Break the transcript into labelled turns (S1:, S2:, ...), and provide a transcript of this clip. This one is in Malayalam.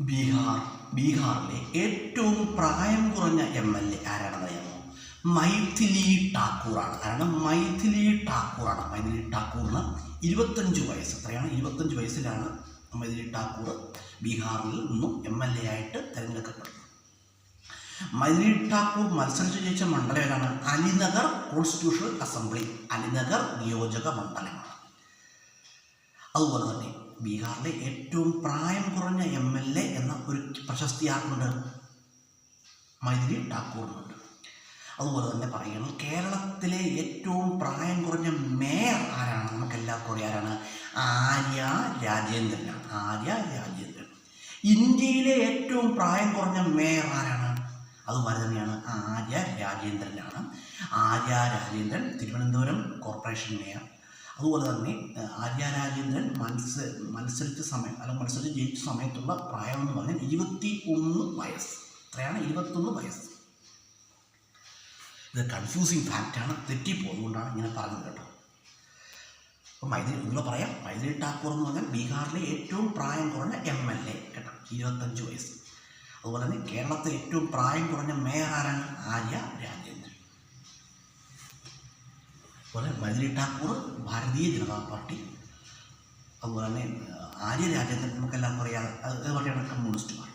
S1: ബീഹാറിലെ ഏറ്റവും പ്രായം കുറഞ്ഞ MLA ആരാണെന്ന് അറിയാമോ? മൈഥിലി ഠാക്കൂറാണ്. മൈഥിലി ഠാക്കൂറിന് 25 വയസ്സ്. എത്രയാണ്? 25 വയസ്സിലാണ് മൈഥിലി ഠാക്കൂർ ബീഹാറിൽ നിന്നും MLA ആയിട്ട് തിരഞ്ഞെടുക്കപ്പെടുന്നത്. മൈഥിലി ഠാക്കൂർ മത്സരിച്ച് ജയിച്ച മണ്ഡലം ഏതാണ്? അലിനഗർ കോൺസ്റ്റിറ്റ്യൂഷണൽ അസംബ്ലി, അലിനഗർ നിയോജക മണ്ഡലമാണ്. അതുപോലെ തന്നെ ബീഹാറിലെ ഏറ്റവും പ്രായം കുറഞ്ഞ MLA എന്ന ഒരു പ്രശസ്തി ആർക്കുണ്ട്? മൈഥിലി ഠാക്കൂറിനുണ്ട്. അതുപോലെ തന്നെ പറയുന്നത് കേരളത്തിലെ ഏറ്റവും പ്രായം കുറഞ്ഞ മേയർ ആരാണ്? നമുക്ക് എല്ലാവർക്കും അറിയാം ആരാണ്? ആര്യ രാജേന്ദ്രനാണ്. ഇന്ത്യയിലെ ഏറ്റവും പ്രായം കുറഞ്ഞ മേയർ ആരാണ്? അതുപോലെ തന്നെയാണ് ആര്യ രാജേന്ദ്രനാണ്. Arya Rajendran Thiruvananthapuram corporation mayor. അതുപോലെ തന്നെ ആര്യ രാജേന്ദ്രൻ മത്സരിച്ച് ജയിച്ച സമയത്തുള്ള പ്രായം എന്ന് പറഞ്ഞാൽ 21 വയസ്സ്. എത്രയാണ്? 21 വയസ്സ്. ഇത് കൺഫ്യൂസിങ് ഫാക്റ്റാണ്, തെറ്റിപ്പോകുന്നതുകൊണ്ടാണ് ഇങ്ങനെ പറഞ്ഞത് കേട്ടോ. അപ്പോൾ മൈഥിലി ഠാക്കൂർ എന്ന് പറഞ്ഞാൽ ബീഹാറിലെ ഏറ്റവും പ്രായം കുറഞ്ഞ MLA കേട്ടോ, 25 വയസ്സ്. അതുപോലെ തന്നെ കേരളത്തിലെ ഏറ്റവും പ്രായം കുറഞ്ഞ മേയർ ആരാണ്? ആര്യ രാജേന്ദ്രൻ. അതുപോലെ മൈഥിലി ഠാക്കൂർ ഭാരതീയ ജനതാ പാർട്ടി. അതുപോലെ തന്നെ ആര്യ രാജേന്ദ്രൻ നമുക്കെല്ലാം പറയാം, അത് പറയുകയാണ് കമ്മ്യൂണിസ്റ്റ് പാർട്ടി.